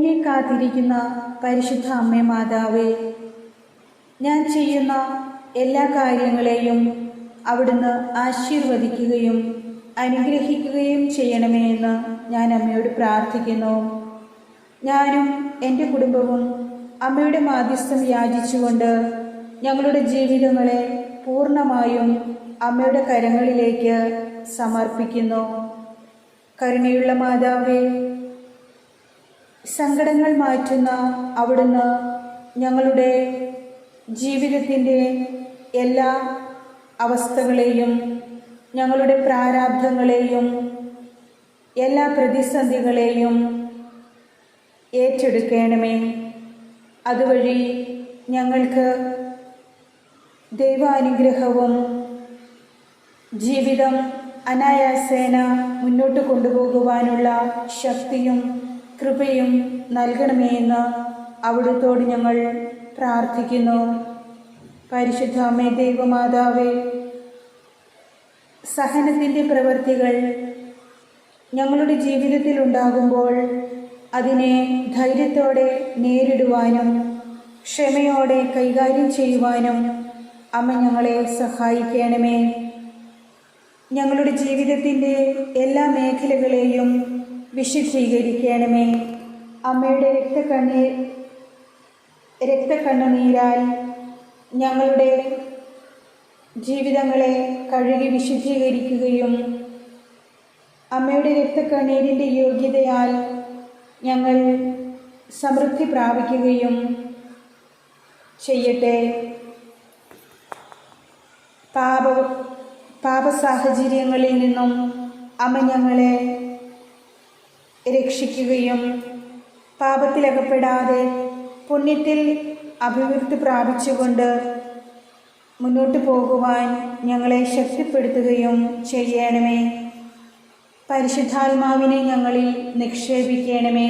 എന്നെ കാത്തിരിക്കുന്ന പരിശുദ്ധ അമ്മേ മാതാവേ, ഞാൻ ചെയ്യുന്ന എല്ലാ കാര്യങ്ങളെയും അവിടുന്ന് ആശീർവദിക്കുകയും അനുഗ്രഹിക്കുകയും ചെയ്യണമേ എന്ന് ഞാൻ അമ്മയോട് പ്രാർത്ഥിക്കുന്നു. ഞാനും എൻ്റെ കുടുംബവും അമ്മയുടെ മാധ്യസ്ഥം യാചിച്ചുകൊണ്ട് ഞങ്ങളുടെ ജീവിതങ്ങളെ പൂർണ്ണമായും അമ്മയുടെ കരങ്ങളിലേക്ക് സമർപ്പിക്കുന്നു. കരുണയുള്ള മാതാവേ, സങ്കടങ്ങൾ മാറ്റുന്ന അവിടുന്ന് ഞങ്ങളുടെ ജീവിതത്തിൻ്റെ എല്ലാ അവസ്ഥകളെയും ഞങ്ങളുടെ പ്രാരാബ്ധങ്ങളെയും എല്ലാ പ്രതിസന്ധികളെയും ഏറ്റെടുക്കണമേ. അതുവഴി ഞങ്ങൾക്ക് ദൈവാനുഗ്രഹവും ജീവിതം അനായാസേന മുന്നോട്ട് കൊണ്ടുപോകുവാനുള്ള ശക്തിയും കൃപയും നൽകണമേ എന്ന് അവിടുത്തോട് ഞങ്ങൾ പ്രാർത്ഥിക്കുന്നു. പരിശുദ്ധ അമ്മേ ദൈവമാതാവേ, സഹനത്തിൻ്റെ പ്രവൃത്തികൾ ഞങ്ങളുടെ ജീവിതത്തിൽ ഉണ്ടാകുമ്പോൾ അതിനെ ധൈര്യത്തോടെ നേരിടുവാനും ക്ഷമയോടെ കൈകാര്യം ചെയ്യുവാനും അമ്മ ഞങ്ങളെ സഹായിക്കണമേ. ഞങ്ങളുടെ ജീവിതത്തിൻ്റെ എല്ലാ മേഖലകളെയും വിശുദ്ധീകരിക്കണമേ. അമ്മയുടെ രക്തക്കണ്ണുനീരാൽ ഞങ്ങളുടെ ജീവിതങ്ങളെ കഴുകി വിശുദ്ധീകരിക്കുകയും അമ്മയുടെ രക്തക്കണ്ണീരിൻ്റെ യോഗ്യതയാൽ ഞങ്ങൾ സമൃദ്ധി പ്രാപിക്കുകയും ചെയ്യട്ടെ. പാപസാഹചര്യങ്ങളിൽ നിന്നും അമ്മ ഞങ്ങളെ രക്ഷിക്കുകയും പാപത്തിലകപ്പെടാതെ പുണ്യത്തിൽ അഭിവൃദ്ധി പ്രാപിച്ചുകൊണ്ട് മുന്നോട്ട് പോകുവാൻ ഞങ്ങളെ ശക്തിപ്പെടുത്തുകയും ചെയ്യണമേ. പരിശുദ്ധാത്മാവിനെ ഞങ്ങളിൽ നിക്ഷേപിക്കണമേ.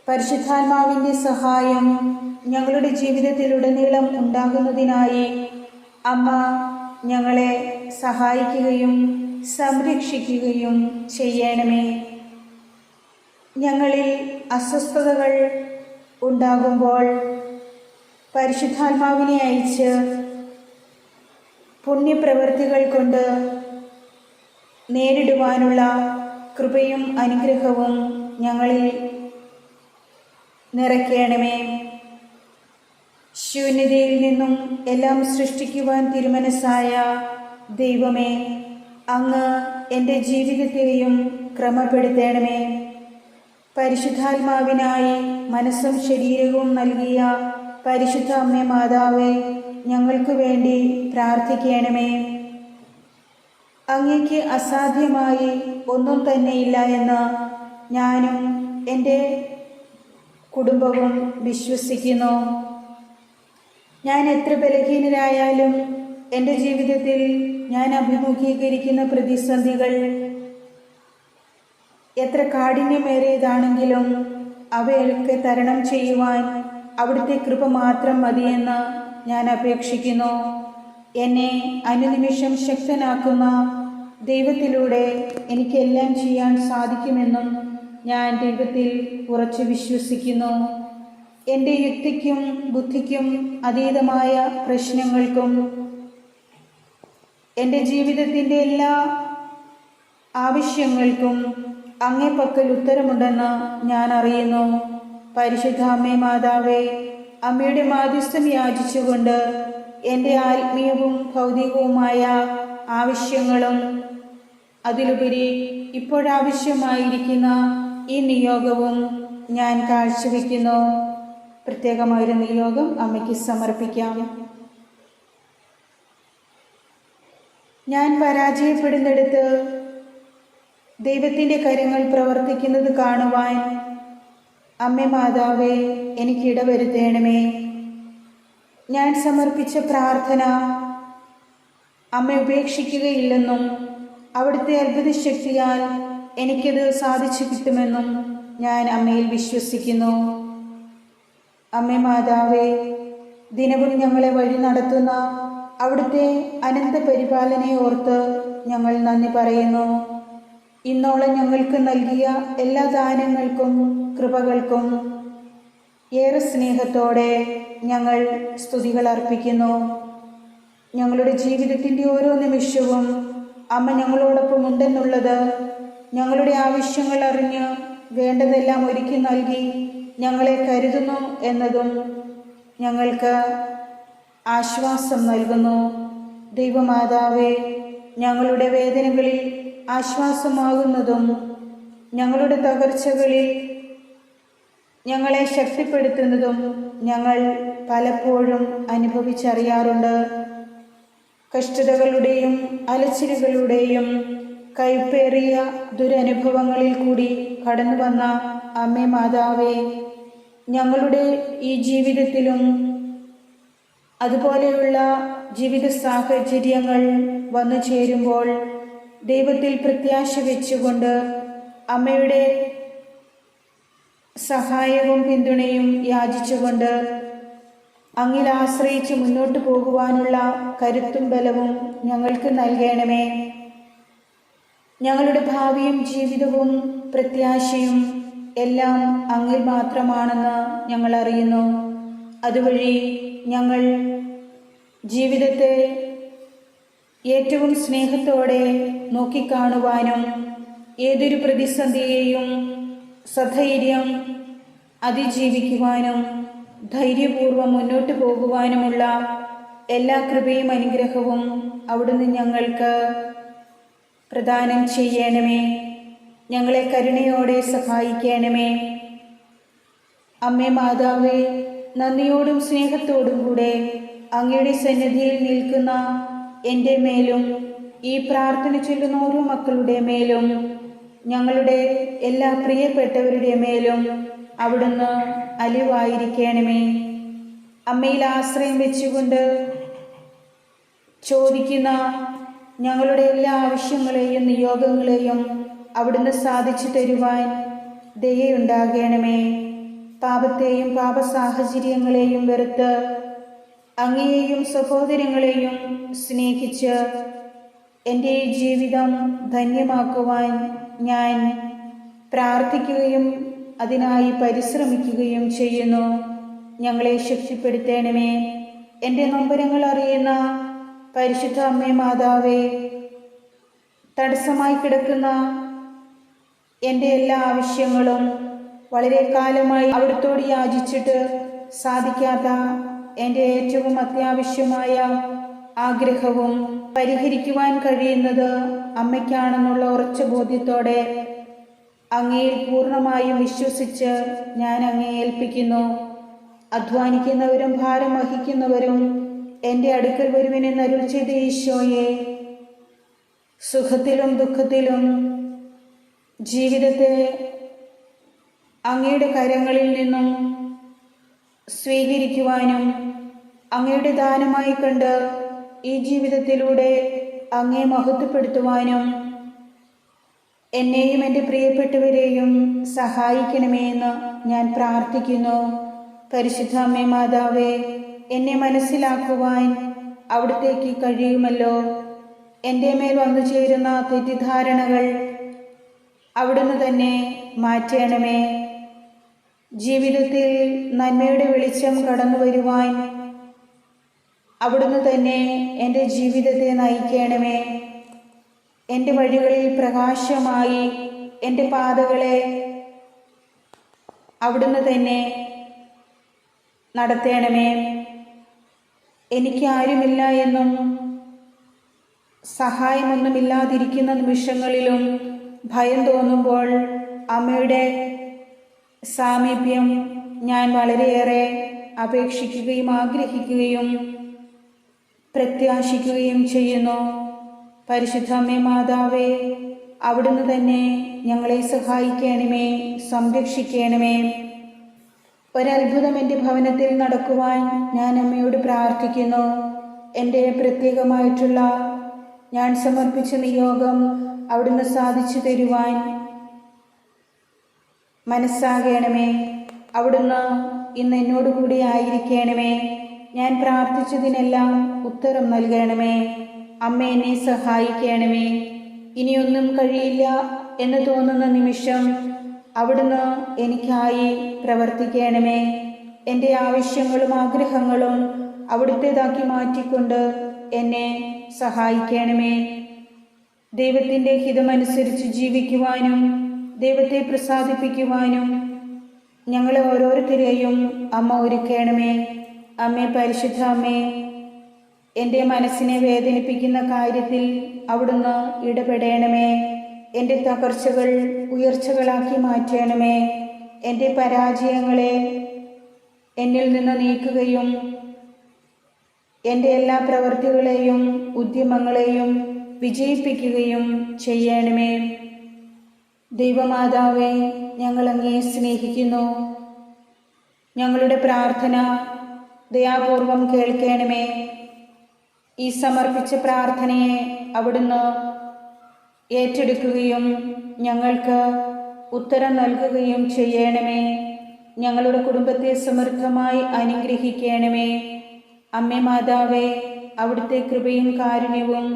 പരിശുദ്ധാത്മാവിൻ്റെ സഹായം ഞങ്ങളുടെ ജീവിതത്തിലുടനീളം ഉണ്ടാകുന്നതിനായി അമ്മ ഞങ്ങളെ സഹായിക്കുകയും സംരക്ഷിക്കുകയും ചെയ്യണമേ. ഞങ്ങളിൽ അസ്വസ്ഥതകൾ ഉണ്ടാകുമ്പോൾ പരിശുദ്ധാത്മാവിനെ അയച്ച് പുണ്യപ്രവൃത്തികൾ കൊണ്ട് നേരിടുവാനുള്ള കൃപയും അനുഗ്രഹവും ഞങ്ങളിൽ നിറയ്ക്കണമേ. ശൂന്യതയിൽ നിന്നും എല്ലാം സൃഷ്ടിക്കുവാൻ തിരുമനസ്സായ ദൈവമേ, അങ്ങ് എൻ്റെ ജീവിതത്തെയും ക്രമപ്പെടുത്തണമേ. പരിശുദ്ധാത്മാവിനായി മനസ്സും ശരീരവും നൽകിയ പരിശുദ്ധ അമ്മേ മാതാവേ, ഞങ്ങൾക്ക് വേണ്ടി പ്രാർത്ഥിക്കണമേ. അങ്ങേക്ക് അസാധ്യമായി ഒന്നും തന്നെയില്ല എന്ന് ഞാനും എൻ്റെ കുടുംബവും വിശ്വസിക്കുന്നു. ഞാൻ എത്ര ബലഹീനരായാലും എൻ്റെ ജീവിതത്തിൽ ഞാൻ അഭിമുഖീകരിക്കുന്ന പ്രതിസന്ധികൾ എത്ര കാഠിന്യമേറിയതാണെങ്കിലും അവയൊക്കെ തരണം ചെയ്യുവാൻ അവിടുത്തെ കൃപ മാത്രം മതിയെന്ന് ഞാൻ അപേക്ഷിക്കുന്നു. എന്നെ അനുനിമിഷം ശക്തനാക്കുന്ന ദൈവത്തിലൂടെ എനിക്കെല്ലാം ചെയ്യാൻ സാധിക്കുമെന്നും ഞാൻ ദൈവത്തിൽ ഉറച്ചു വിശ്വസിക്കുന്നു. എൻ്റെ യുക്തിക്കും ബുദ്ധിക്കും അതീതമായ പ്രശ്നങ്ങൾക്കും എൻ്റെ ജീവിതത്തിൻ്റെ എല്ലാ ആവശ്യങ്ങൾക്കും അങ്ങേ പക്കൽ ഉത്തരമുണ്ടെന്ന് ഞാൻ അറിയുന്നു. പരിശുദ്ധ അമ്മേ മാതാവേ, അമ്മയുടെ മാധ്യസ്ഥം യാചിച്ചുകൊണ്ട് എൻ്റെ ആത്മീയവും ഭൗതികവുമായ ആവശ്യങ്ങളും അതിലുപരി ഇപ്പോഴാവശ്യമായിരിക്കുന്ന ഈ നിയോഗവും ഞാൻ കാഴ്ചവെക്കുന്നു. പ്രത്യേകമായൊരു നിയോഗം അമ്മയ്ക്ക് സമർപ്പിക്കാം. ഞാൻ പരാജയപ്പെടുന്നിടത്ത് ദൈവത്തിൻ്റെ കരങ്ങൾ പ്രവർത്തിക്കുന്നത് കാണുവാൻ അമ്മേ മാതാവേ, എനിക്കിടവരുത്തണമേ. ഞാൻ സമർപ്പിച്ച പ്രാർത്ഥന അമ്മ ഉപേക്ഷിക്കുകയില്ലെന്നും അവിടുത്തെ അത്ഭുത ശക്തിയാൽ എനിക്കത് സാധിച്ചു കിട്ടുമെന്നും ഞാൻ അമ്മയിൽ വിശ്വസിക്കുന്നു. അമ്മേ മാതാവേ, ദിനവും ഞങ്ങളെ വഴി നടത്തുന്ന അവിടുത്തെ അനന്ത പരിപാലനയെ ഓർത്ത് ഞങ്ങൾ നന്ദി പറയുന്നു. ഇന്നോളം ഞങ്ങൾക്ക് നൽകിയ എല്ലാ ദാനങ്ങൾക്കും കൃപകൾക്കും ഏറെ സ്നേഹത്തോടെ ഞങ്ങൾ സ്തുതികൾ അർപ്പിക്കുന്നു. ഞങ്ങളുടെ ജീവിതത്തിൻ്റെ ഓരോ നിമിഷവും അമ്മ ഞങ്ങളോടൊപ്പം ഉണ്ടെന്നുള്ളത്, ഞങ്ങളുടെ ആവശ്യങ്ങൾ അറിഞ്ഞ് വേണ്ടതെല്ലാം ഒരുക്കി നൽകി ഞങ്ങളെ കരുതുന്നു എന്നതും ഞങ്ങൾക്ക് ആശ്വാസം നൽകുന്നു. ദൈവമാതാവേ, ഞങ്ങളുടെ വേദനകളിൽ ആശ്വാസമാകുന്നതും ഞങ്ങളുടെ തകർച്ചകളിൽ ഞങ്ങളെ ശക്തിപ്പെടുത്തുന്നതും ഞങ്ങൾ പലപ്പോഴും അനുഭവിച്ചറിയാറുണ്ട്. കഷ്ടതകളുടെയും അലച്ചിലുകളുടെയും കൈപ്പേറിയ ദുരനുഭവങ്ങളിൽ കൂടി കടന്നു വന്ന അമ്മേ മാതാവേ, ഞങ്ങളുടെ ഈ ജീവിതത്തിലും അതുപോലെയുള്ള ജീവിത സാഹചര്യങ്ങൾ വന്നു ചേരുമ്പോൾ ദൈവത്തിൽ പ്രത്യാശ വെച്ചുകൊണ്ട് അമ്മയുടെ സഹായവും പിന്തുണയും യാചിച്ചുകൊണ്ട് അങ്ങിൽ ആശ്രയിച്ച് മുന്നോട്ട് പോകുവാനുള്ള കരുത്തും ബലവും ഞങ്ങൾക്ക് നൽകണമേ. ഞങ്ങളുടെ ഭാവിയും ജീവിതവും പ്രത്യാശയും എല്ലാം അങ്ങിൽ മാത്രമാണെന്ന് ഞങ്ങൾ അറിയുന്നു. അതുവഴി ഞങ്ങൾ ജീവിതത്തെ ഏറ്റവും സ്നേഹത്തോടെ നോക്കിക്കാണുവാനും ഏതൊരു പ്രതിസന്ധിയെയും സധൈര്യം അതിജീവിക്കുവാനും ധൈര്യപൂർവ്വം മുന്നോട്ട് പോകുവാനുമുള്ള എല്ലാ കൃപയും അനുഗ്രഹവും അവിടുന്ന് ഞങ്ങൾക്ക് പ്രദാനം ചെയ്യണമേ. ഞങ്ങളെ കരുണയോടെ സഹായിക്കണമേ. അമ്മേ മാതാവേ, നന്ദിയോടും സ്നേഹത്തോടും കൂടെ അങ്ങയുടെ സന്നിധിയിൽ നിൽക്കുന്ന എൻ്റെ മേലും ഈ പ്രാർത്ഥന ചൊല്ലുന്ന ഓരോ മക്കളുടെ മേലും ഞങ്ങളുടെ എല്ലാ പ്രിയപ്പെട്ടവരുടെ മേലും അവിടുന്ന് അലിവായിരിക്കണമേ. അമ്മയിൽ ആശ്രയം വെച്ചുകൊണ്ട് ചോദിക്കുന്ന ഞങ്ങളുടെ എല്ലാ ആവശ്യങ്ങളെയും നിയോഗങ്ങളെയും അവിടുന്ന് സാധിച്ചു തരുവാൻ ദയയുണ്ടാകണമേ. പാപത്തെയും പാപ സാഹചര്യങ്ങളെയും വെറുത്ത് അങ്ങയെയും സഹോദരങ്ങളെയും സ്നേഹിച്ച് എൻ്റെ ഈ ജീവിതം ധന്യമാക്കുവാൻ ഞാൻ പ്രാർത്ഥിക്കുകയും അതിനായി പരിശ്രമിക്കുകയും ചെയ്യുന്നു. ഞങ്ങളെ ശക്തിപ്പെടുത്തണമേ. എൻ്റെ നൊമ്പരങ്ങൾ അറിയുന്ന പരിശുദ്ധ അമ്മേ മാതാവേ, തടസ്സമായി കിടക്കുന്ന എൻ്റെ എല്ലാ ആവശ്യങ്ങളും വളരെ കാലമായി അവിടുത്തോട് യാചിച്ചിട്ട് സാധിക്കാത്ത എൻ്റെ ഏറ്റവും അത്യാവശ്യമായ ആഗ്രഹവും പരിഹരിക്കുവാൻ കഴിയുന്നത് അമ്മയ്ക്കാണെന്നുള്ള ഉറച്ച ബോധ്യത്തോടെ അങ്ങയിൽ പൂർണ്ണമായും വിശ്വസിച്ച് ഞാൻ അങ്ങയെ ഏൽപ്പിക്കുന്നു. അധ്വാനിക്കുന്നവരും ഭാരം വഹിക്കുന്നവരും എൻ്റെ അടുക്കൽ വരുവിനെന്ന് അരുൾ ചെയ്ത ഈശോയെ, സുഖത്തിലും ദുഃഖത്തിലും ജീവിതത്തെ അങ്ങയുടെ കരങ്ങളിൽ നിന്നും സ്വീകരിക്കുവാനും അങ്ങയുടെ ദാനമായി കണ്ട് ഈ ജീവിതത്തിലൂടെ അങ്ങേ മഹത്വപ്പെടുത്തുവാനും എന്നെയും എൻ്റെ പ്രിയപ്പെട്ടവരെയും സഹായിക്കണമേ എന്ന് ഞാൻ പ്രാർത്ഥിക്കുന്നു. പരിശുദ്ധ അമ്മേ മാതാവേ, എന്നെ മനസ്സിലാക്കുവാൻ അവിടുത്തേക്ക് കഴിയുമല്ലോ. എൻ്റെ മേൽ വന്നു ചേരുന്ന തെറ്റിദ്ധാരണകൾ അവിടുന്ന് തന്നെ മാറ്റണമേ. ജീവിതത്തിൽ നന്മയുടെ വെളിച്ചം കടന്നു വരുവാൻ അവിടുന്ന് തന്നെ എൻ്റെ ജീവിതത്തെ നയിക്കണമേ. എൻ്റെ വഴികളിൽ പ്രകാശമായി എൻ്റെ പാതകളെ അവിടുന്ന് തന്നെ നടത്തണമേ. എനിക്ക് ആരുമില്ല എന്നും സഹായമൊന്നുമില്ലാതിരിക്കുന്ന നിമിഷങ്ങളിലും ഭയം തോന്നുമ്പോൾ അമ്മയുടെ സാമീപ്യം ഞാൻ വളരെയേറെ അപേക്ഷിക്കുകയും ആഗ്രഹിക്കുകയും പ്രത്യാശിക്കുകയും ചെയ്യുന്നു. പരിശുദ്ധ അമ്മേ മാതാവേ, അവിടുന്ന് തന്നെ ഞങ്ങളെ സഹായിക്കണമേ, സംരക്ഷിക്കണമേ. ഒരത്ഭുതം എൻ്റെ ഭവനത്തിൽ നടക്കുവാൻ ഞാൻ അമ്മയോട് പ്രാർത്ഥിക്കുന്നു. എൻ്റെ പ്രത്യേകമായിട്ടുള്ള ഞാൻ സമർപ്പിച്ച നിയോഗം അവിടുന്ന് സാധിച്ചു തരുവാൻ മനസ്സാകണമേ. അവിടുന്ന് ഇന്ന് എന്നോട് കൂടി ആയിരിക്കണമേ. ഞാൻ പ്രാർത്ഥിച്ചതിനെല്ലാം ഉത്തരം നൽകണമേ. അമ്മ എന്നെ സഹായിക്കണമേ. ഇനിയൊന്നും കഴിയില്ല എന്ന് തോന്നുന്ന നിമിഷം അവിടുന്ന് എനിക്കായി പ്രവർത്തിക്കണമേ. എൻ്റെ ആവശ്യങ്ങളും ആഗ്രഹങ്ങളും അവിടുത്തേതാക്കി മാറ്റിക്കൊണ്ട് എന്നെ സഹായിക്കണമേ. ദൈവത്തിൻ്റെ ഹിതമനുസരിച്ച് ജീവിക്കുവാനും ദൈവത്തെ പ്രസാദിപ്പിക്കുവാനും ഞങ്ങളെ ഓരോരുത്തരെയും അമ്മ ഒരുക്കണമേ. അമ്മേ, പരിശുദ്ധ അമ്മേ, എൻ്റെ മനസ്സിനെ വേദനിപ്പിക്കുന്ന കാര്യത്തിൽ അവിടുന്ന് ഇടപെടണമേ. എൻ്റെ തകർച്ചകൾ ഉയർച്ചകളാക്കി മാറ്റണമേ. എൻ്റെ പരാജയങ്ങളെ എന്നിൽ നിന്ന് നീക്കുകയും എൻ്റെ എല്ലാ പ്രവൃത്തികളെയും ഉദ്യമങ്ങളെയും വിജയിപ്പിക്കുകയും ചെയ്യണമേ. ദൈവമാതാവേ, ഞങ്ങൾ അങ്ങയെ സ്നേഹിക്കുന്നു. ഞങ്ങളുടെ പ്രാർത്ഥന ദയാപൂർവം കേൾക്കണമേ. ഈ സമർപ്പിച്ച പ്രാർത്ഥനയെ അവിടുന്ന് ഏറ്റെടുക്കുകയും ഞങ്ങൾക്ക് ഉത്തരം നൽകുകയും ചെയ്യണമേ. ഞങ്ങളുടെ കുടുംബത്തെ സമൃദ്ധമായി അനുഗ്രഹിക്കണമേ. അമ്മേ മാതാവേ, അവിടുത്തെ കൃപയും കാരുണ്യവും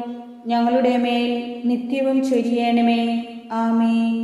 ഞങ്ങളുടെ മേൽ നിത്യവും ചൊരിയണമേ. ആമേൻ.